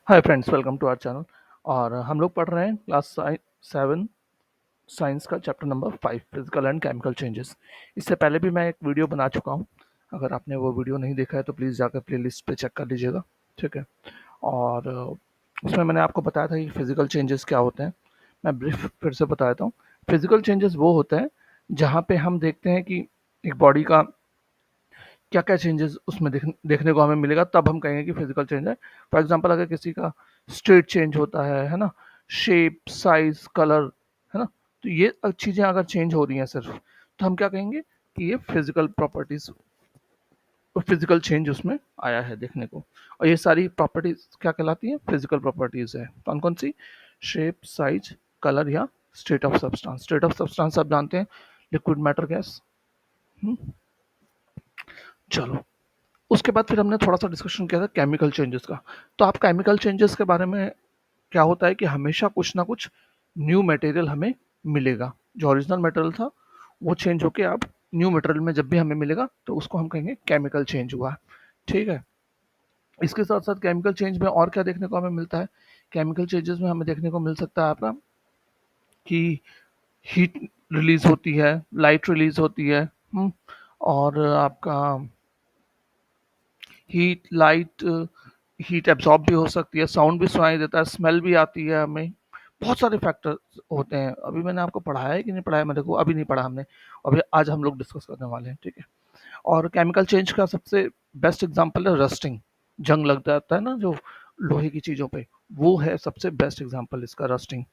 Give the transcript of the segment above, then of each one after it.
Hi friends, welcome to our channel. और हम लोग पढ़ रहे हैं क्लास 7 साइंस का chapter number 5 physical and chemical changes. इससे पहले भी मैं एक वीडियो बना चुका हूं। अगर आपने वो वीडियो नहीं देखा है तो प्लीज़ जाकर प्लेलिस्ट पे चेक कर लीजिएगा। ठीक है। और उसमें मैंने आपको बताया था कि फिजिकल चेंजेस क्या होते हैं। मैं ब्रीफ फिर से बता देता हूँ। फिजिकल चेंजेस वो होते हैं जहाँ पे हम देखते हैं कि एक बॉडी का क्या क्या चेंजेस उसमें देखने को हमें मिलेगा, तब हम कहेंगे कि फिजिकल चेंज है। फॉर एग्जांपल, अगर किसी का स्ट्रेट चेंज होता है ना, शेप, साइज, कलर, है ना, तो ये चीज़ें अगर चेंज हो रही हैं सिर्फ, तो हम क्या कहेंगे कि ये फिजिकल प्रॉपर्टीज, फिजिकल चेंज उसमें आया है देखने को। और ये सारी प्रॉपर्टीज क्या कहलाती हैं? फिजिकल प्रॉपर्टीज है। कौन कौन सी? शेप, साइज, कलर या state of substance. State of substance आप जानते हैं, लिक्विड, मैटर, गैस। चलो, उसके बाद फिर हमने थोड़ा सा डिस्कशन किया था केमिकल चेंजेस का। तो आप केमिकल चेंजेस के बारे में, क्या होता है कि हमेशा कुछ ना कुछ न्यू मटेरियल हमें मिलेगा। जो ओरिजिनल मटेरियल था वो चेंज होके अब न्यू मटेरियल में जब भी हमें मिलेगा तो उसको हम कहेंगे केमिकल चेंज हुआ है। ठीक है। इसके साथ साथ केमिकल चेंज में और क्या देखने को हमें मिलता है? केमिकल चेंजेस में हमें देखने को मिल सकता है आपका कि हीट रिलीज होती है, लाइट रिलीज होती है। और आपका हीट, लाइट, हीट एब्जॉर्ब भी हो सकती है, साउंड भी सुनाई देता है, स्मेल भी आती है हमें। बहुत सारे फैक्टर्स होते हैं। अभी मैंने आपको पढ़ाया है कि नहीं पढ़ाया, मैं देखो अभी नहीं पढ़ा हमने। अभी आज हम लोग डिस्कस करने वाले हैं। ठीक है। और केमिकल चेंज का सबसे बेस्ट एग्जांपल है रस्टिंग। जंग लग जाता है ना जो लोहे की चीज़ों पे, वो है सबसे बेस्ट एग्जांपल इसका, रस्टिंग।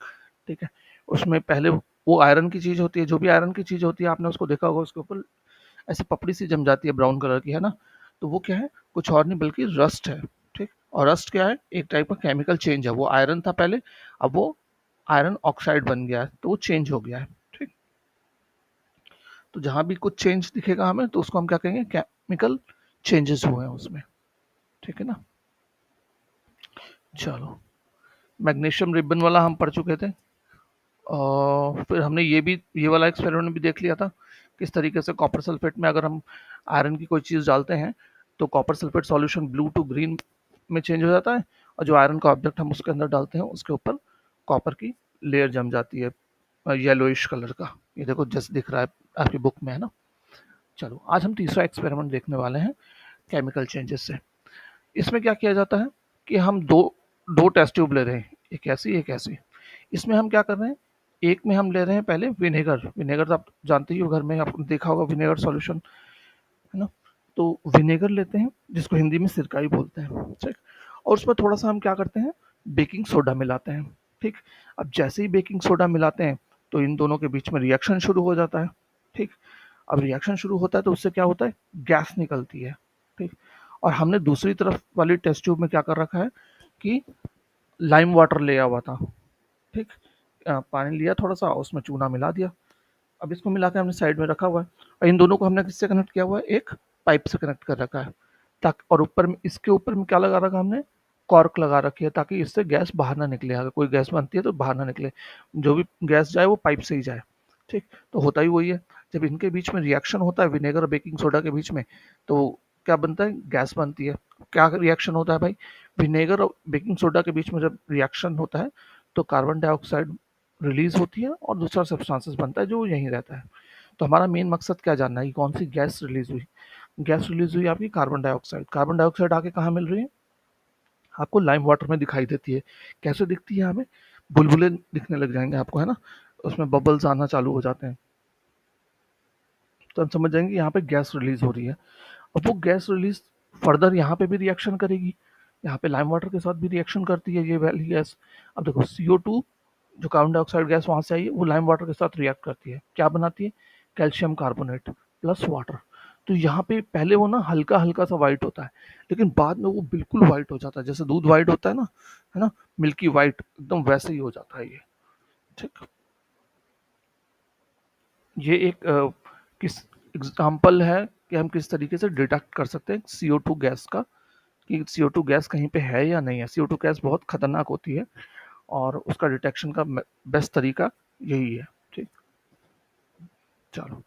ठीक है। उसमें पहले वो आयरन की चीज़ होती है, जो भी आयरन की चीज़ होती है आपने उसको देखा होगा, उसके ऊपर ऐसे पपड़ी सी जम जाती है, ब्राउन कलर की, है ना। तो वो क्या है? कुछ और नहीं बल्कि रस्ट है। ठीक। और रस्ट क्या है? एक टाइप का केमिकल चेंज है। वो आयरन था पहले, अब वो आयरन ऑक्साइड बन गया है, तो वो चेंज हो गया है। ठीक। तो जहां भी कुछ चेंज दिखेगा हमें तो उसको हम क्या कहेंगे? केमिकल चेंजेस हुए हैं उसमें। ठीक है ना। चलो, मैग्नीशियम रिबन वाला हम पढ़ चुके थे। और फिर हमने ये वाला एक्सपेरिमेंट भी देख लिया था, किस तरीके से कॉपर सल्फेट में अगर हम आयरन की कोई चीज़ डालते हैं तो copper sulphate solution blue to green में चेंज हो जाता है, और जो आयरन का ऑब्जेक्ट हम उसके अंदर डालते हैं उसके ऊपर कॉपर की लेयर जम जाती है, येलोइश कलर का। ये देखो जैसे दिख रहा है आपकी बुक में, है ना। चलो, आज हम तीसरा एक्सपेरिमेंट देखने वाले हैं केमिकल चेंजेस से। इसमें क्या किया जाता है कि हम दो दो टेस्ट ट्यूब ले रहे हैं, एक ऐसी एक ऐसी। इसमें हम क्या कर रहे हैं? एक में हम ले रहे हैं पहले विनेगर। विनेगर तो आप जानते ही हो, घर में आपने देखा होगा विनेगर सॉल्यूशन, है ना। तो विनेगर लेते हैं, जिसको हिंदी में सिरकाई बोलते हैं। ठीक। और उसमें थोड़ा सा हम क्या करते हैं? बेकिंग सोडा मिलाते हैं। ठीक। अब जैसे ही बेकिंग सोडा मिलाते हैं तो इन दोनों के बीच में रिएक्शन शुरू हो जाता है। ठीक। अब रिएक्शन शुरू होता है तो उससे क्या होता है? गैस निकलती है। ठीक। और हमने दूसरी तरफ वाली टेस्ट ट्यूब में क्या कर रखा है कि लाइम वाटर लिया हुआ था। ठीक। पानी लिया थोड़ा सा, उसमें चूना मिला दिया। अब इसको मिला के हमने साइड में रखा हुआ है, और इन दोनों को हमने किससे कनेक्ट किया हुआ है? एक पाइप से कनेक्ट कर रखा है। ताकि, और ऊपर में, इसके ऊपर में क्या लगा रखा हमने? कॉर्क लगा रखी है, ताकि इससे गैस बाहर ना निकले। अगर कोई गैस बनती है तो बाहर ना निकले, जो भी गैस जाए वो पाइप से ही जाए। ठीक। तो होता ही वही है, जब इनके बीच में रिएक्शन होता है, विनेगर और बेकिंग सोडा के बीच में, तो क्या बनता है? गैस बनती है। क्या रिएक्शन होता है भाई? विनेगर और बेकिंग सोडा के बीच में जब रिएक्शन होता है तो कार्बन डाइऑक्साइड रिलीज होती है और दूसरा सब्सटेंसेस बनता है जो यहीं रहता है। तो हमारा मेन मकसद क्या जानना है कि कौन सी गैस रिलीज हुई? गैस रिलीज हुई आपकी कार्बन डाइऑक्साइड। कार्बन डाइऑक्साइड आके कहाँ मिल रही है? आपको लाइम वाटर में दिखाई देती है। कैसे दिखती है हमें? बुलबुले दिखने लग जाएंगे आपको, है ना। उसमें बबल्स आना चालू हो जाते हैं, तो हम समझ जाएंगे यहाँ पे गैस रिलीज हो रही है। अब वो गैस रिलीज फर्दर यहाँ पे भी रिएक्शन करेगी, यहाँ पे लाइम वाटर के साथ भी रिएक्शन करती है ये वाली गैस। अब देखो, CO2 जो कार्बन डाइऑक्साइड गैस वहां से आई है, वो लाइम वाटर के साथ रिएक्ट करती है, क्या बनाती है? Calcium carbonate plus water. तो यहाँ पे पहले वो ना हल्का हल्का सा वाइट होता है, लेकिन बाद में वो बिल्कुल वाइट हो जाता है, जैसे दूध वाइट होता है ना, मिल्की वाइट एकदम वैसे ही हो जाता है ये। ठीक। ये एक किस एग्जाम्पल है कि हम किस तरीके से डिटेक्ट कर सकते हैं CO2 गैस का, कि CO2 गैस कहीं पे है या नहीं है। CO2 गैस बहुत खतरनाक होती है, और उसका डिटेक्शन का बेस्ट तरीका यही है। ठीक। चलो,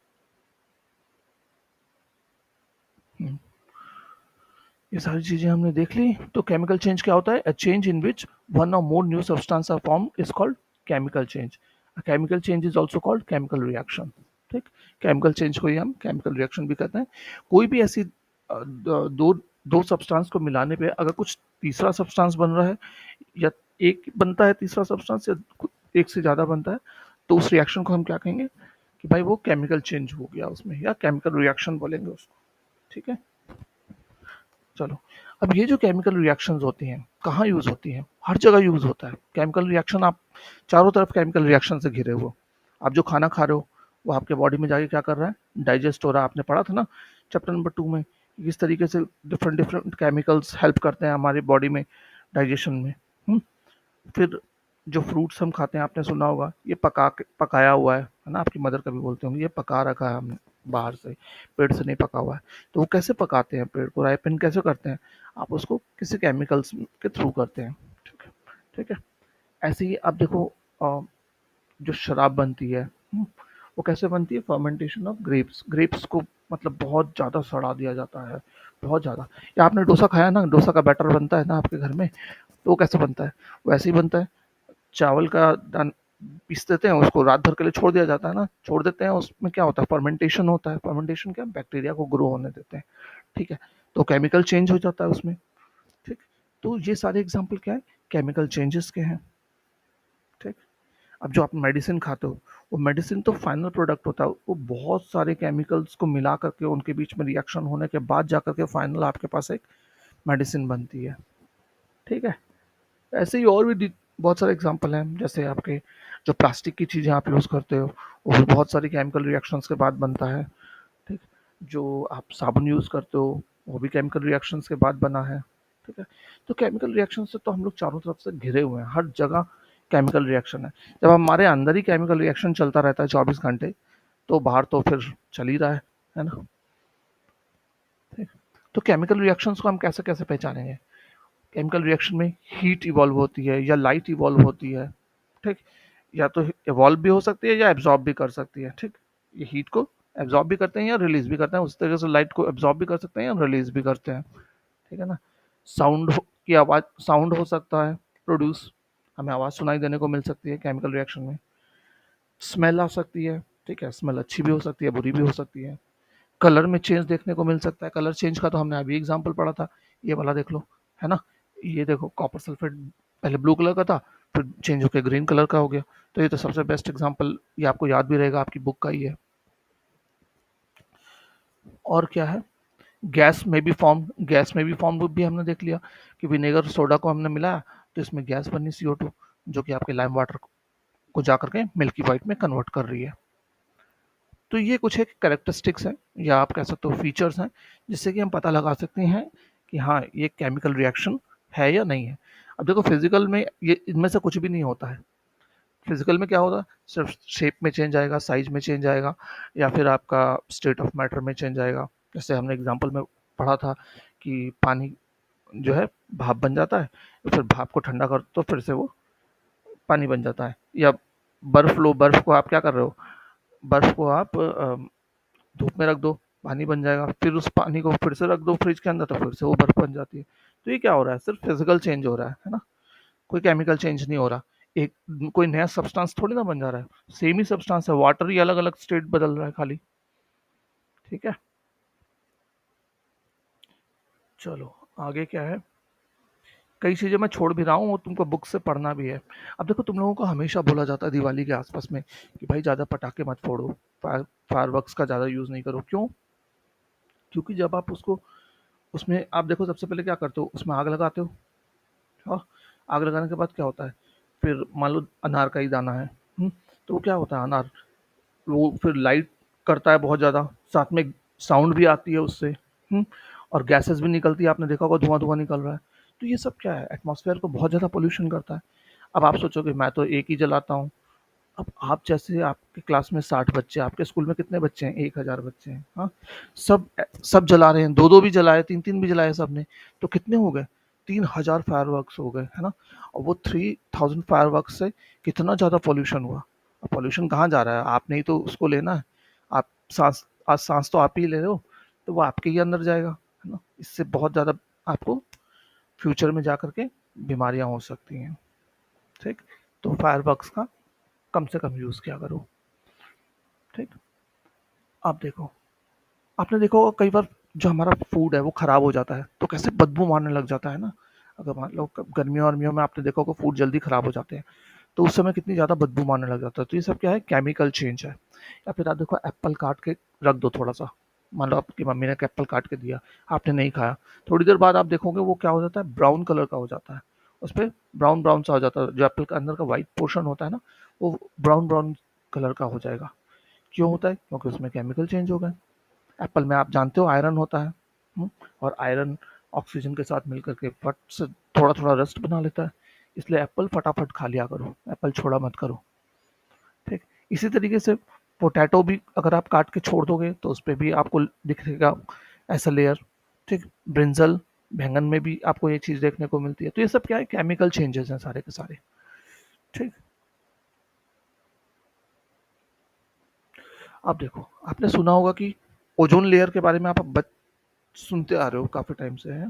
ये सारी चीज़ें हमने देख ली। तो केमिकल चेंज क्या होता है? A change in which one or more new substance are form is called chemical change. A chemical change is also called chemical reaction. ठीक, केमिकल चेंज को ही हम केमिकल रिएक्शन भी कहते हैं। कोई भी ऐसी दो दो सब्सटेंस को मिलाने पे अगर कुछ तीसरा सब्सटेंस बन रहा है, या एक बनता है तीसरा सब्सटेंस, या एक से ज़्यादा बनता है, तो उस रिएक्शन को हम क्या कहेंगे कि भाई वो केमिकल चेंज हो गया उसमें, या केमिकल रिएक्शन बोलेंगे उसको। ठीक है, चलो। अब ये जो केमिकल रिएक्शंस होती हैं कहाँ यूज़ होती हैं? हर जगह यूज़ होता है केमिकल रिएक्शन। आप चारों तरफ केमिकल रिएक्शन से घिरे हुए। आप जो खाना खा रहे हो वो आपके बॉडी में जाके क्या कर रहा है? डाइजेस्ट हो रहा है। आपने पढ़ा था ना चैप्टर नंबर 2 में, किस तरीके से डिफरेंट डिफरेंट केमिकल्स हेल्प करते हैं हमारी बॉडी में डाइजेशन में। हुँ? फिर जो फ्रूट्स हम खाते हैं, आपने सुना होगा ये पकाया हुआ है ना? आपकी मदर कभी बोलते होंगे ये पका रखा है हमने बाहर से, पेड़ से नहीं पका हुआ है। तो वो कैसे पकाते हैं, पेड़ को राइपन कैसे करते हैं? आप उसको किसी केमिकल्स के थ्रू करते हैं। ठीक है, ठीक है। ऐसे ही आप देखो, जो शराब बनती है, वो कैसे बनती है? Fermentation of grapes. ग्रेप्स को मतलब बहुत ज़्यादा सड़ा दिया जाता है, बहुत ज़्यादा। या आपने डोसा खाया ना, डोसा का बैटर बनता है ना आपके घर में, तो वो कैसे बनता है? वैसे ही बनता है। चावल का दान पीस देते हैं, उसको रात भर के लिए छोड़ दिया जाता है ना, छोड़ देते हैं, उसमें क्या होता है? फर्मेंटेशन होता है। फर्मेंटेशन क्या? बैक्टीरिया को ग्रो होने देते हैं। ठीक है, तो केमिकल चेंज हो जाता है उसमें। ठीक, तो ये सारे एग्जाम्पल क्या है? केमिकल चेंजेस के हैं। ठीक, अब जो आप मेडिसिन खाते हो, वो मेडिसिन तो फाइनल प्रोडक्ट होता है, वो बहुत सारे केमिकल्स को मिला करके उनके बीच में रिएक्शन होने के बाद जा करके फाइनल आपके पास एक मेडिसिन बनती है। ठीक है, ऐसे ही और भी बहुत सारे एग्जांपल हैं। जैसे आपके जो प्लास्टिक की चीज़ें आप यूज़ करते हो, वो भी बहुत सारी केमिकल रिएक्शंस के बाद बनता है। ठीक, जो आप साबुन यूज़ करते हो, वो भी केमिकल रिएक्शंस के बाद बना है। ठीक है, तो केमिकल रिएक्शन से तो हम लोग चारों तरफ से घिरे हुए हैं, हर जगह केमिकल रिएक्शन है। जब हमारे अंदर ही केमिकल रिएक्शन चलता रहता है 24 घंटे, तो बाहर तो फिर चल ही रहा है ना? ठीक, तो केमिकल रिएक्शंस को हम कैसे कैसे पहचानेंगे? केमिकल रिएक्शन में हीट इवॉल्व होती है या लाइट इवॉल्व होती है। ठीक, या तो इवॉल्व भी हो सकती है या एब्जॉर्ब भी कर सकती है। ठीक, ये हीट को एब्जॉर्ब भी करते हैं या रिलीज भी करते हैं, उस तरह से लाइट को एब्जॉर्ब भी कर सकते हैं या रिलीज भी करते हैं। ठीक है ना? की आवाज़, साउंड हो सकता है प्रोड्यूस, हमें आवाज़ सुनाई देने को मिल सकती है केमिकल रिएक्शन में। स्मेल आ सकती है। ठीक है, स्मेल अच्छी भी हो सकती है, बुरी भी हो सकती है। कलर में चेंज देखने को मिल सकता है। कलर चेंज का तो हमने अभी एग्जांपल पढ़ा था, ये वाला देख लो, है ना? ये देखो, कॉपर सल्फेट पहले ब्लू कलर का था, फिर चेंज होकर ग्रीन कलर का हो गया। तो ये तो सबसे बेस्ट एग्जांपल, ये आपको याद भी रहेगा, आपकी बुक का ही है। और क्या है? गैस में भी फॉर्म भी हमने देख लिया कि विनेगर सोडा को हमने मिलाया तो इसमें गैस बनी CO2, जो कि आपके लाइम वाटर को जाकर के मिल्की वाइट में कन्वर्ट कर रही है। तो ये कुछ एक कैरेक्टरिस्टिक्स हैं, या आप कह सकते हो फीचर्स हैं, जिससे कि हम पता लगा सकते हैं कि हाँ, ये केमिकल रिएक्शन है या नहीं है। अब देखो, फिजिकल में ये इनमें से कुछ भी नहीं होता है। फिजिकल में क्या होगा? सिर्फ शेप में चेंज आएगा, साइज में चेंज आएगा, या फिर आपका स्टेट ऑफ मैटर में चेंज आएगा। जैसे हमने एग्जाम्पल में पढ़ा था कि पानी जो है भाप बन जाता है, फिर भाप को ठंडा कर तो फिर से वो पानी बन जाता है। या बर्फ लो, बर्फ को आप क्या कर रहे हो? बर्फ को आप धूप में रख दो, पानी बन जाएगा, फिर उस पानी को फिर से रख दो फ्रिज के अंदर, तो फिर से वो बर्फ बन जाती है। तो ये क्या हो रहा है? सिर्फ फिजिकल चेंज हो रहा है ना? कोई केमिकल चेंज नहीं हो रहा। एक कोई नया सब्सटेंस थोड़ी ना बन जा रहा है, सेम ही सब्सटेंस है, वाटर ही अलग अलग स्टेट बदल रहा है खाली। ठीक है, चलो आगे क्या है? कई चीज़ें मैं छोड़ भी रहा हूँ और तुमको बुक से पढ़ना भी है। अब देखो, तुम लोगों को हमेशा बोला जाता है दिवाली के आसपास में कि भाई ज़्यादा पटाखे मत फोड़ो, फायर का ज़्यादा यूज़ नहीं करो। क्यों? क्योंकि जब आप उसको, उसमें आप देखो, सबसे पहले क्या करते हो? उसमें आग लगाते हो। हाँ, आग लगाने के बाद क्या होता है? फिर मान लो अनार का ही दाना है, तो वो क्या होता है? अनार, वो फिर लाइट करता है बहुत ज़्यादा, साथ में साउंड भी आती है उससे, और गैसेस भी निकलती है, आपने देखा होगा धुआं धुआं निकल रहा है। तो ये सब क्या है? एटमॉस्फेयर को बहुत ज़्यादा पोल्यूशन करता है। अब आप सोचोगे मैं तो एक ही जलाता हूँ। अब आप जैसे, आपके क्लास में 60 बच्चे, आपके स्कूल में कितने बच्चे हैं? 1000 बच्चे हैं। हाँ, सब सब जला रहे हैं, दो दो भी जलाए, तीन तीन भी जलाए सबने, तो कितने हो गए? 3000 फायरवर्क्स हो गए, है ना? और वो 3000 फायरवर्क्स से कितना ज़्यादा पॉल्यूशन हुआ। अब पॉल्यूशन कहाँ जा रहा है? आपने ही तो उसको लेना है। आप सांस, आज सांस तो आप ही ले रहे हो, तो वो आपके ही अंदर जाएगा, है ना? इससे बहुत ज़्यादा आपको फ्यूचर में जा करके बीमारियां हो सकती हैं। ठीक, तो फायरवर्क्स का कम से कम यूज़ किया करो। ठीक, आप देखो, आपने देखा होगा कई बार जो हमारा फूड है वो खराब हो जाता है तो कैसे बदबू मारने लग जाता है ना। अगर मान लो गर्मियों वर्मियों में आपने देखा होगा फूड जल्दी खराब हो जाते हैं, तो उस समय कितनी ज़्यादा बदबू मारने लग जाता है। तो ये सब क्या है, केमिकल चेंज है। या फिर आप देखो, एप्पल काट के रख दो थोड़ा सा, मान लो आपकी मम्मी ने एक एप्पल काट के दिया, आपने नहीं खाया, थोड़ी देर बाद आप देखोगे वो क्या हो जाता है, ब्राउन कलर का हो जाता है। उस पर ब्राउन ब्राउन सा हो जाता है, जो एप्पल का अंदर का व्हाइट पोर्शन होता है ना, वो ब्राउन ब्राउन कलर का हो जाएगा। क्यों होता है? क्योंकि उसमें केमिकल चेंज हो गए। एप्पल में आप जानते हो आयरन होता है, और आयरन ऑक्सीजन के साथ मिलकर के फट से थोड़ा थोड़ा रस्ट बना लेता है। इसलिए एप्पल फटाफट खा लिया करो, एप्पल छोड़ा मत करो। ठीक, इसी तरीके से पोटैटो भी अगर आप काट के छोड़ दोगे तो उस पर भी आपको दिखेगा ऐसा लेयर। ठीक, ब्रिंजल, बैंगन में भी आपको ये चीज़ देखने को मिलती है। तो ये सब क्या है, केमिकल चेंजेस हैं सारे के सारे। ठीक, अब देखो, आपने सुना होगा कि ओजोन लेयर के बारे में आप सुनते आ रहे हो काफ़ी टाइम से है।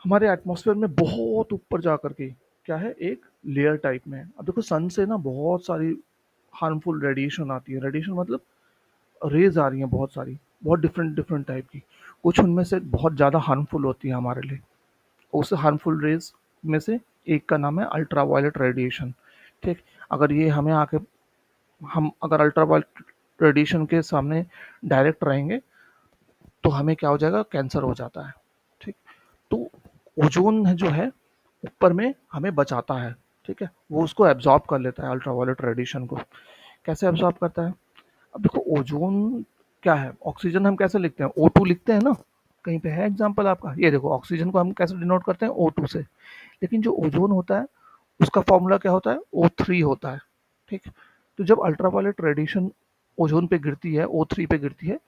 हमारे एटमॉस्फेयर में बहुत ऊपर जा करके क्या है, एक लेयर टाइप में है। अब देखो, सन से ना बहुत सारी हार्मफुल रेडिएशन आती है। रेडिएशन मतलब रेज आ रही हैं बहुत सारी, बहुत डिफरेंट डिफरेंट टाइप की। कुछ उनमें से बहुत ज़्यादा हार्मफुल होती है हमारे लिए। उस हार्मफुल रेज में से एक का नाम है अल्ट्रा वायलेट रेडिएशन। ठीक, अगर ये हमें आके, हम अगर अल्ट्रा वायलेट रेडिएशन के सामने डायरेक्ट रहेंगे तो हमें क्या हो जाएगा, कैंसर हो जाता है। ठीक, तो ओजोन है जो है ऊपर में हमें बचाता है। ठीक है, वो उसको एब्जॉर्ब कर लेता है अल्ट्रा वायलेट रेडिएशन को। कैसे एब्जॉर्ब करता है? अब देखो, ओजोन क्या है, ऑक्सीजन हम कैसे लिखते हैं, O2 लिखते हैं ना। कहीं पे है एग्जांपल आपका? ये देखो, ऑक्सीजन को हम कैसे डिनोट करते हैं, O2 से। लेकिन जो ओजोन होता है उसका फॉर्मूला क्या होता है, O3 होता है। ठीक, तो जब अल्ट्रावायलेट रेडिएशन ओजोन पे गिरती है, O3 पे गिरती है,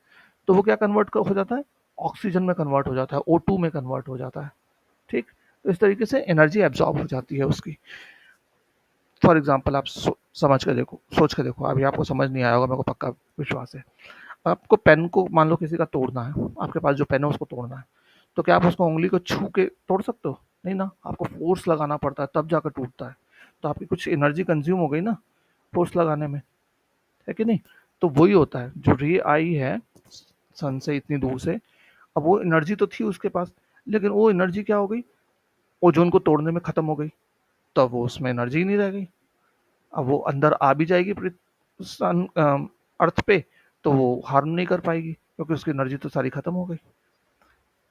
तो वो क्या कन्वर्ट हो जाता है, ऑक्सीजन में कन्वर्ट हो जाता है, O2 में कन्वर्ट हो जाता है। ठीक, तो इस तरीके से एनर्जी एब्जॉर्ब हो जाती है उसकी। फॉर एग्जाम्पल आप समझ के देखो, सोच के देखो, अभी आपको समझ नहीं आया होगा, मेरे को पक्का विश्वास है। आपको पेन को मान लो किसी का तोड़ना है, आपके पास जो पेन है उसको तोड़ना है, तो क्या आप उसको उंगली को छू के तोड़ सकते हो? नहीं ना, आपको फोर्स लगाना पड़ता है तब जाकर टूटता है। तो आपकी कुछ एनर्जी कंज्यूम हो गई ना फोर्स लगाने में, है कि नहीं? तो वही होता है, जो रे आई है सन से इतनी दूर से, अब वो एनर्जी तो थी उसके पास, लेकिन वो एनर्जी क्या हो गई, ओजोन को तोड़ने में खत्म हो गई। तब वो उसमें एनर्जी ही नहीं रह गई। अब वो अंदर आ भी जाएगी सन अर्थ पे, तो वो हार्म नहीं कर पाएगी क्योंकि उसकी एनर्जी तो सारी खत्म हो गई।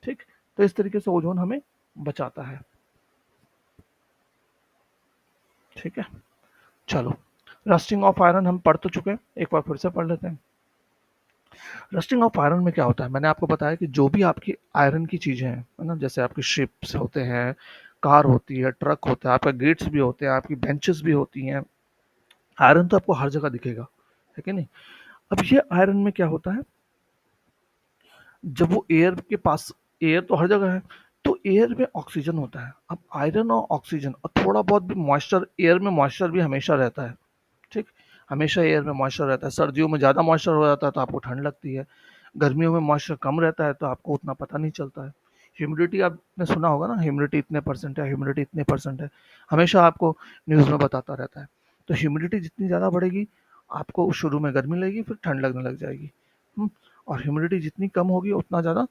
ठीक, तो इस तरीके से ओजोन हमें बचाता है। ठीक है, चलो, रस्टिंग ऑफ आयरन हम पढ़ तो चुके हैं, एक बार फिर से पढ़ लेते हैं। रस्टिंग ऑफ आयरन में क्या होता है, मैंने आपको बताया कि जो भी आपकी आयरन की चीजें हैं, है ना, जैसे आपकी शिप्स होते हैं, कार होती है, ट्रक होता है, आपका गेट्स भी होते हैं, आपकी बेंचेस भी होती हैं, आयरन तो आपको हर जगह दिखेगा, है कि नहीं? अब ये आयरन में क्या होता है, जब वो एयर के पास, एयर तो हर जगह है, तो एयर में ऑक्सीजन होता है। अब आयरन और ऑक्सीजन और थोड़ा बहुत भी मॉइस्चर, एयर में मॉइस्चर भी हमेशा रहता है। ठीक, हमेशा एयर में मॉइस्चर रहता है। सर्दियों में ज़्यादा मॉइस्चर हो जाता है तो आपको ठंड लगती है, गर्मियों में मॉइस्चर कम रहता है तो आपको उतना पता नहीं चलता है। ह्यूमिडिटी आपने सुना होगा ना, ह्यूमिडिटी इतने परसेंट है, ह्यूमिडिटी इतने परसेंट है, हमेशा आपको न्यूज़ में बताता रहता है। तो ह्यूमिडिटी जितनी ज़्यादा बढ़ेगी, आपको शुरू में गर्मी लगेगी, फिर ठंड लगने लग जाएगी। और ह्यूमिडिटी जितनी कम होगी उतना ज़्यादा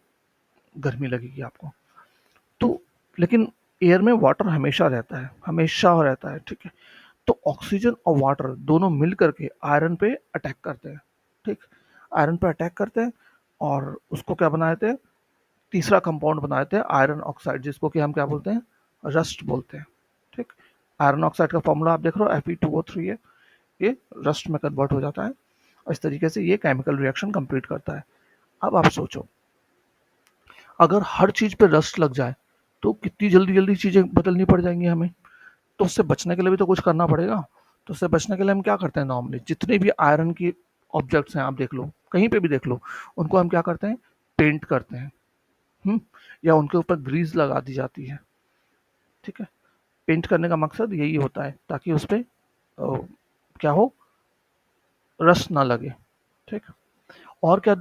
गर्मी लगेगी आपको। तो लेकिन एयर में वाटर हमेशा रहता है, हमेशा रहता है। ठीक है, तो ऑक्सीजन और वाटर दोनों मिल करके आयरन पे अटैक करते हैं। ठीक, आयरन पे अटैक करते हैं और उसको क्या बना देते हैं, तीसरा कंपाउंड बना देते हैं आयरन ऑक्साइड, जिसको कि हम क्या बोलते हैं, रस्ट बोलते हैं। ठीक, आयरन ऑक्साइड का फॉर्मूला आप देख रहे हो, Fe2O3 है, ये रस्ट में कन्वर्ट हो जाता है और इस तरीके से ये केमिकल रिएक्शन कंप्लीट करता है। अब आप सोचो, अगर हर चीज पे रस्ट लग जाए तो कितनी जल्दी जल्दी चीजें बदलनी पड़ जाएंगी हमें। तो उससे बचने के लिए भी तो कुछ करना पड़ेगा। तो उससे बचने के लिए हम क्या करते हैं, नॉर्मली जितने भी आयरन की ऑब्जेक्ट्स हैं, आप देख लो, कहीं पे भी देख लो, उनको हम क्या करते हैं, पेंट करते हैं। हम्म, या उनके ऊपर ग्रीस लगा दी जाती है। ठीक है, पेंट करने का मकसद यही होता है ताकि उस पर क्या हो, रस्ट ना लगे। ठीक, और क्या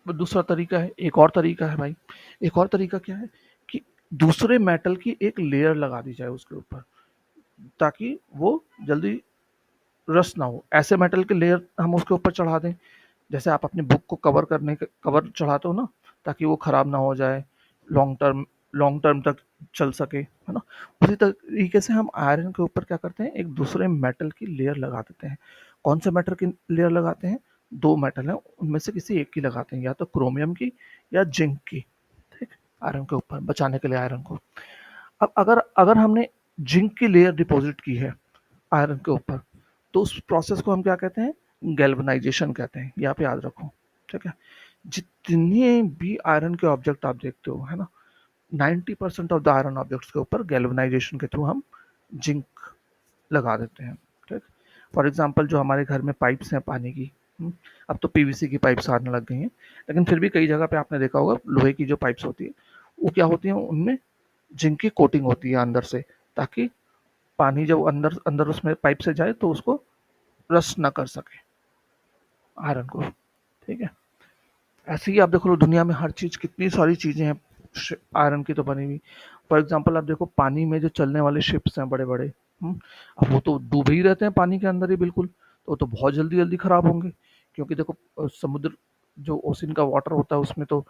दूसरा तरीका है, एक और तरीका है भाई, एक और तरीका क्या है कि दूसरे मेटल की एक लेयर लगा दी जाए उसके ऊपर, ताकि वो जल्दी रस्ट ना हो। ऐसे मेटल की लेयर हम उसके ऊपर चढ़ा दें, जैसे आप अपनी बुक को कवर करने के कवर चढ़ाते हो ना, ताकि वो खराब ना हो जाए, लॉन्ग टर्म लॉन्ग टर्म तक चल सके, है ना। उसी तरीके से हम आयरन के ऊपर क्या करते हैं, एक दूसरे मेटल की लेयर लगा देते हैं। कौन से मेटल की लेयर लगाते हैं? दो मेटल हैं, उनमें से किसी एक की लगाते हैं, या तो क्रोमियम की या जिंक की। ठीक, आयरन के ऊपर बचाने के लिए आयरन को। अब अगर अगर हमने जिंक की लेयर डिपॉजिट की है आयरन के ऊपर, तो उस प्रोसेस को हम क्या कहते हैं? गैल्वेनाइजेशन कहते हैं। ये आप याद रखो, ठीक है। जितने भी आयरन के ऑब्जेक्ट आप देखते हो, है ना, 90% ऑफ द आयरन ऑब्जेक्ट्स के ऊपर गैल्वेनाइजेशन के थ्रू हम जिंक लगा देते हैं। ठीक, फॉर एग्जांपल जो हमारे घर में पाइप्स हैं पानी की, अब तो पीवीसी की पाइप्स आने लग गई हैं, लेकिन फिर भी कई जगह पे आपने देखा होगा लोहे की जो पाइप्स होती है, वो क्या होती है, उनमें जिंक की कोटिंग होती है अंदर से, ताकि पानी जब अंदर अंदर उसमें पाइप से जाए तो उसको रस्ट ना कर सके आयरन को। ठीक है, ऐसे ही आप देखो दुनिया में हर चीज, कितनी सारी चीजें हैं आयरन की तो बनी हुई। फॉर एग्जांपल आप देखो पानी में जो चलने वाले शिप्स हैं बड़े बड़े, अब वो तो डूबे ही रहते हैं पानी के अंदर ही बिल्कुल, तो वो तो बहुत जल्दी जल्दी खराब होंगे, क्योंकि देखो समुद्र, जो ओशन का वाटर होता है उसमें तो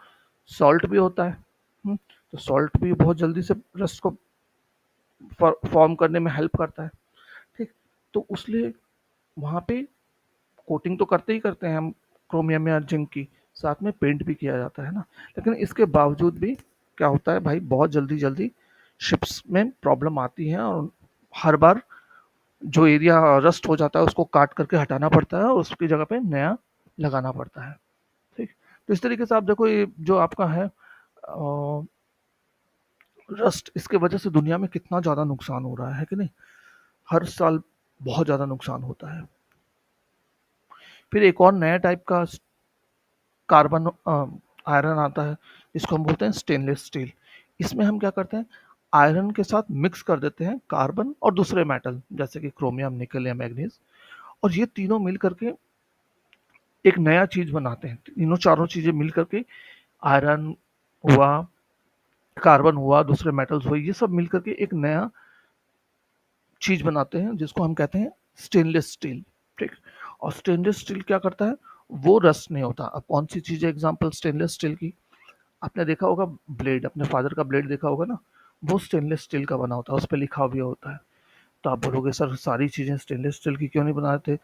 सॉल्ट भी होता है, तो सॉल्ट भी बहुत जल्दी से रस्ट को फॉर्म करने में हेल्प करता है। ठीक, तो उसलिए वहाँ पे कोटिंग तो करते ही करते हैं हम क्रोमियम या जिंक की, साथ में पेंट भी किया जाता है ना। लेकिन इसके बावजूद भी क्या होता है भाई, बहुत जल्दी जल्दी शिप्स में प्रॉब्लम आती है, और हर बार जो एरिया रस्ट हो जाता है उसको काट करके हटाना पड़ता है और उसकी जगह पे नया लगाना पड़ता है। ठीक, तो इस तरीके से आप देखो ये जो आपका है रस्ट, इसके वजह से दुनिया में कितना ज़्यादा नुकसान हो रहा है कि नहीं, हर साल बहुत ज़्यादा नुकसान होता है। फिर एक और नया टाइप का कार्बन आयरन आता है, इसको हम बोलते हैं स्टेनलेस स्टील। इसमें हम क्या करते हैं, आयरन के साथ मिक्स कर देते हैं कार्बन और दूसरे मेटल, जैसे कि क्रोमियम, निकल या मैग्नीज, और ये तीनों मिल करके एक नया चीज बनाते हैं। तीनों चारों चीजें मिल करके, आयरन हुआ, कार्बन हुआ, दूसरे मेटल्स हुए, ये सब मिल करके एक नया चीज बनाते हैं जिसको हम कहते हैं स्टेनलेस स्टील। ठीक, और स्टेनलेस स्टील क्या करता है, वो रस्ट नहीं होता। अब कौन सी चीज है एग्जाम्पल स्टेनलेस स्टील की? आपने देखा होगा ब्लेड, अपने फादर का ब्लेड देखा होगा ना, वो स्टेनलेस स्टील का बना होता है, उस पर लिखा भी होता है। तो आप बोलोगे सर सारी चीज़ें स्टेनलेस स्टील की क्यों नहीं बनाते?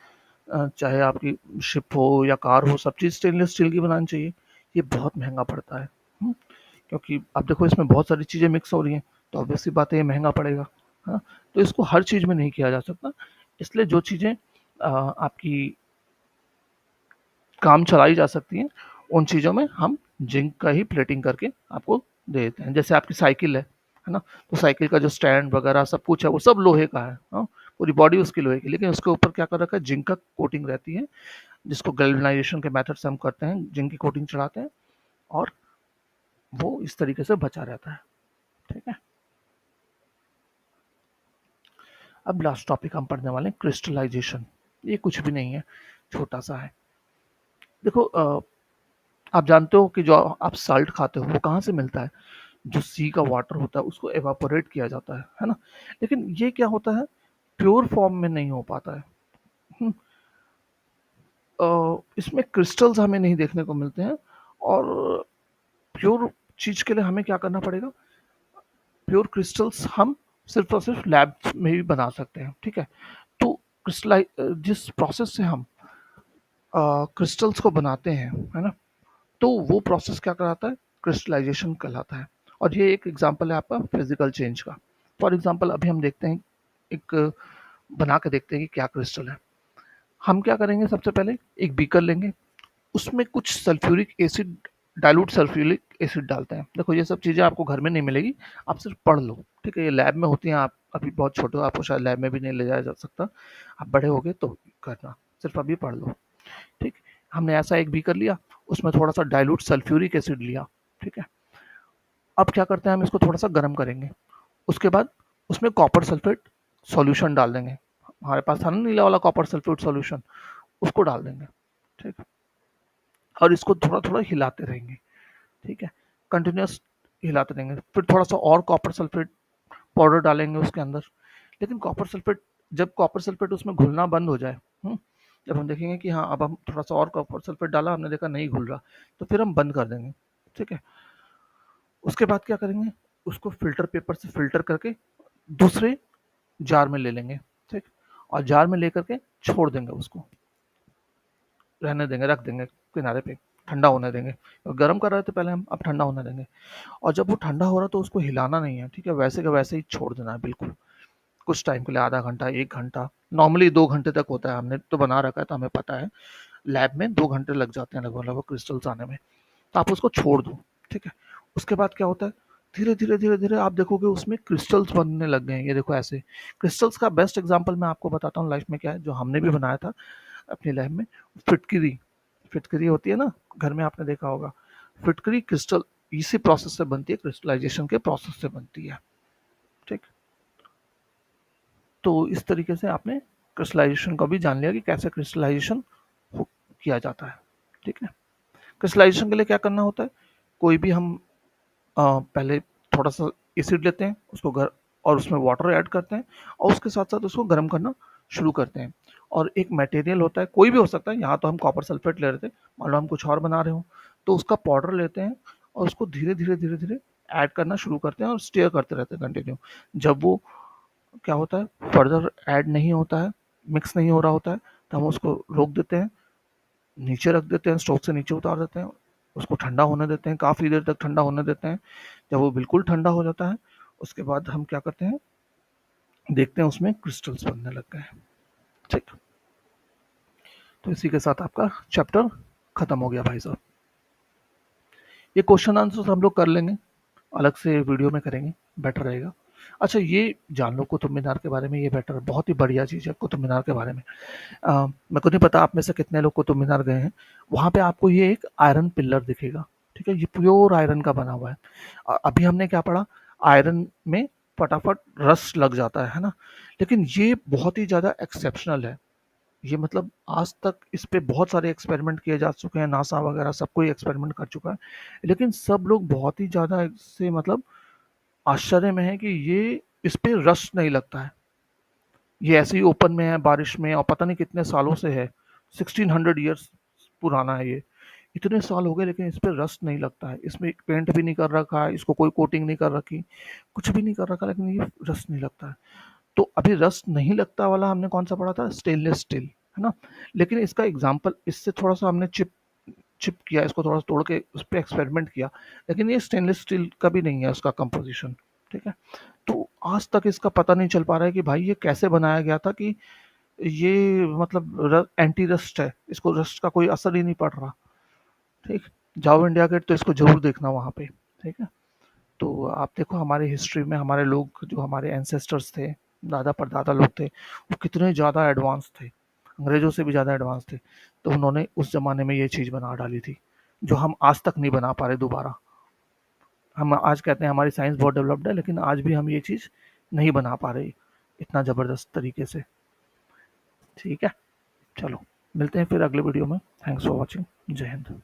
चाहे आपकी शिप हो या कार हो, सब चीज़ स्टेनलेस स्टील की बनानी चाहिए। ये बहुत महंगा पड़ता है, क्योंकि आप देखो इसमें बहुत सारी चीज़ें मिक्स हो रही हैं, तो ऑब्वियस सी बात है ये महंगा पड़ेगा। हाँ, तो इसको हर चीज़ में नहीं किया जा सकता, इसलिए जो चीज़ें आपकी काम चलाई जा सकती हैं, उन चीज़ों में हम जिंक का ही प्लेटिंग करके आपको दे देते हैं। जैसे आपकी साइकिल है ना, तो साइकिल का जो स्टैंड वगैरह सब कुछ है वो सब लोहे का है, हाँ? पूरी बॉडी उसकी लोहे की, लेकिन उसके ऊपर क्या कर रखा है, जिंक का कोटिंग रहती है, जिसको गैल्वेनाइजेशन के मेथड से हम करते हैं, जिंक की कोटिंग चढ़ाते हैं, और वो इस तरीके से बचा रहता है। ठीक है, अब लास्ट टॉपिक हम पढ़ने वाले हैं क्रिस्टलाइजेशन। ये कुछ भी नहीं है, छोटा सा है। देखो आप जानते हो कि जो आप साल्ट खाते हो वो कहाँ से मिलता है? जो सी का वाटर होता है उसको एवापोरेट किया जाता है ना। लेकिन ये क्या होता है, प्योर फॉर्म में नहीं हो पाता है। हम्म, इसमें क्रिस्टल्स हमें नहीं देखने को मिलते हैं, और प्योर चीज के लिए हमें क्या करना पड़ेगा, प्योर क्रिस्टल्स हम सिर्फ और सिर्फ लैब में ही बना सकते हैं। ठीक है, तो क्रिस्टलाइ जिस प्रोसेस से हम क्रिस्टल्स को बनाते हैं, है ना, तो वो प्रोसेस क्या कहलाता है, क्रिस्टलाइजेशन कहलाता है। और ये एक एग्जांपल है आपका फिजिकल चेंज का। फॉर एग्जांपल अभी हम देखते हैं, एक बना के देखते हैं कि क्या क्रिस्टल है। हम क्या करेंगे, सबसे पहले एक बीकर लेंगे, उसमें कुछ sulphuric acid, dilute sulphuric acid डालते हैं। देखो ये सब चीज़ें आपको घर में नहीं मिलेगी, आप सिर्फ पढ़ लो। ठीक है, ये लैब में होती हैं, आप अभी बहुत छोटे हो, आपको शायद लैब में भी नहीं ले जाया जा सकता, आप बड़े हो गए तो करना, सिर्फ अभी पढ़ लो। ठीक, हमने ऐसा एक बीकर लिया, उसमें थोड़ा सा डाइल्यूट सल्फ्यूरिक एसिड लिया। ठीक है, अब क्या करते हैं, हम इसको थोड़ा सा गर्म करेंगे, उसके बाद उसमें कॉपर सल्फेट सॉल्यूशन डाल देंगे। हमारे पास था ना नीला वाला कॉपर सल्फेट सॉल्यूशन, उसको डाल देंगे। ठीक, और इसको थोड़ा थोड़ा हिलाते रहेंगे। ठीक है, कंटिन्यूस हिलाते रहेंगे, फिर थोड़ा सा और कॉपर सल्फेट पाउडर डालेंगे उसके अंदर। लेकिन कॉपर सल्फेट, जब कॉपर सल्फेट उसमें घुलना बंद हो जाए, जब हम देखेंगे कि हाँ अब हम थोड़ा सा और कॉपर सल्फेट डाला, हमने देखा नहीं घुल रहा, तो फिर हम बंद कर देंगे। ठीक है, उसके बाद क्या करेंगे, उसको फिल्टर पेपर से फिल्टर करके दूसरे जार में ले लेंगे। ठीक, और जार में लेकर के छोड़ देंगे, उसको रहने देंगे, रख देंगे किनारे पे, ठंडा होने देंगे। गर्म कर रहे थे पहले हम, अब ठंडा होने देंगे। और जब वो ठंडा हो रहा तो उसको हिलाना नहीं है, ठीक है, वैसे का वैसे ही छोड़ देना है बिल्कुल, कुछ टाइम के लिए, आधा घंटा, 1 घंटा, नॉर्मली 2 घंटे तक होता है, हमने तो बना रखा है तो हमें पता है, लैब में 2 घंटे लग जाते हैं लगभग लगभग क्रिस्टल्स आने में। तो आप उसको छोड़ दो। ठीक है, उसके बाद क्या होता है, धीरे धीरे धीरे धीरे आप देखोगे उसमें क्रिस्टल्स बनने लग गए हैं। ये देखो ऐसे क्रिस्टल्स का बेस्ट एग्जांपल मैं आपको बताता हूँ लाइफ में क्या है, जो हमने भी बनाया था अपनी लैब में। फिटकरी, फिटकरी होती है ना, घर में आपने देखा होगा, फिटकरी क्रिस्टल इसी प्रोसेस से बनती है, क्रिस्टलाइजेशन के प्रोसेस से बनती है। ठीक, तो इस तरीके से आपने क्रिस्टलाइजेशन को भी जान लिया कि कैसे क्रिस्टलाइजेशन किया जाता है। ठीक है, क्रिस्टलाइजेशन के लिए क्या करना होता है, कोई भी हम पहले थोड़ा सा एसिड लेते हैं, उसको घर और उसमें वाटर ऐड करते हैं, और उसके साथ साथ उसको गर्म करना शुरू करते हैं। और एक मटेरियल होता है, कोई भी हो सकता है, यहाँ तो हम कॉपर सल्फेट ले रहे थे, मान लो हम कुछ और बना रहे हो, तो उसका पाउडर लेते हैं और उसको धीरे धीरे धीरे धीरे ऐड करना शुरू करते हैं और स्टेयर करते रहते हैं कंटिन्यू। जब वो क्या होता है, फर्दर ऐड नहीं होता है, मिक्स नहीं हो रहा होता है, तो हम उसको रोक देते हैं, नीचे रख देते हैं, स्टोव से नीचे उतार देते हैं, उसको ठंडा होने देते हैं, काफ़ी देर तक ठंडा होने देते हैं। जब वो बिल्कुल ठंडा हो जाता है, उसके बाद हम क्या करते हैं, देखते हैं उसमें क्रिस्टल्स बनने लग गए हैं। ठीक, तो इसी के साथ आपका चैप्टर खत्म हो गया भाई साहब। ये क्वेश्चन आंसर हम लोग कर लेंगे, अलग से वीडियो में करेंगे, बेटर रहेगा। अच्छा ये जान लो कुतुब मीनार के बारे में, ये बेटर, बहुत ही बढ़िया चीज़ है कुतुब मीनार के बारे में। मेरे को नहीं पता आप में से कितने लोग कुतुब मीनार गए हैं, वहाँ पे आपको ये एक आयरन पिलर दिखेगा। ठीक है, ये प्योर आयरन का बना हुआ है। अभी हमने क्या पढ़ा, आयरन में फटाफट रस्ट लग जाता है ना, लेकिन ये बहुत ही ज़्यादा एक्सेप्शनल है। ये मतलब आज तक इस पे बहुत सारे एक्सपेरिमेंट किए जा चुके हैं, नासा वगैरह सब कोई एक्सपेरिमेंट कर चुका है, लेकिन सब लोग बहुत ही ज़्यादा इससे मतलब आश्चर्य में है कि ये इस पे रस्ट नहीं लगता है। ये ऐसे ही ओपन में है बारिश में, और पता नहीं कितने सालों से है, 1600 ईयर्स पुराना है ये, इतने साल हो गए, लेकिन इस पे रस्ट नहीं लगता है, इसमें पेंट भी नहीं कर रखा है, इसको कोई कोटिंग नहीं कर रखी, कुछ भी नहीं कर रखा, लेकिन ये रस्ट नहीं लगता है। तो अभी रस्ट नहीं लगता वाला हमने कौन सा पढ़ा था, स्टेनलेस स्टील, है ना। लेकिन इसका एग्जाम्पल, इससे थोड़ा सा हमने चिप चिप किया, इसको थोड़ा सा तोड़ के उस पर एक्सपेरिमेंट किया, लेकिन ये स्टेनलेस स्टील का भी नहीं है उसका कंपोजिशन। ठीक है, तो आज तक इसका पता नहीं चल पा रहा है कि भाई ये कैसे बनाया गया था कि ये मतलब एंटी रस्ट है, इसको रस्ट का कोई असर ही नहीं पड़ रहा। ठीक, जाओ इंडिया गेट तो इसको जरूर देखना वहाँ पे। ठीक है, तो आप देखो हमारे हिस्ट्री में हमारे लोग, जो हमारे एंसेस्टर्स थे, दादा परदादा लोग थे, वो कितने ज़्यादा एडवांस थे, अंग्रेज़ों से भी ज़्यादा एडवांस थे। तो उन्होंने उस ज़माने में ये चीज़ बना डाली थी, जो हम आज तक नहीं बना पा रहे दोबारा। हम आज कहते हैं हमारी साइंस बहुत डेवलप्ड है, लेकिन आज भी हम ये चीज़ नहीं बना पा रहे इतना ज़बरदस्त तरीके से। ठीक है, चलो मिलते हैं फिर अगले वीडियो में। थैंक्स फॉर वॉचिंग, जय हिंद।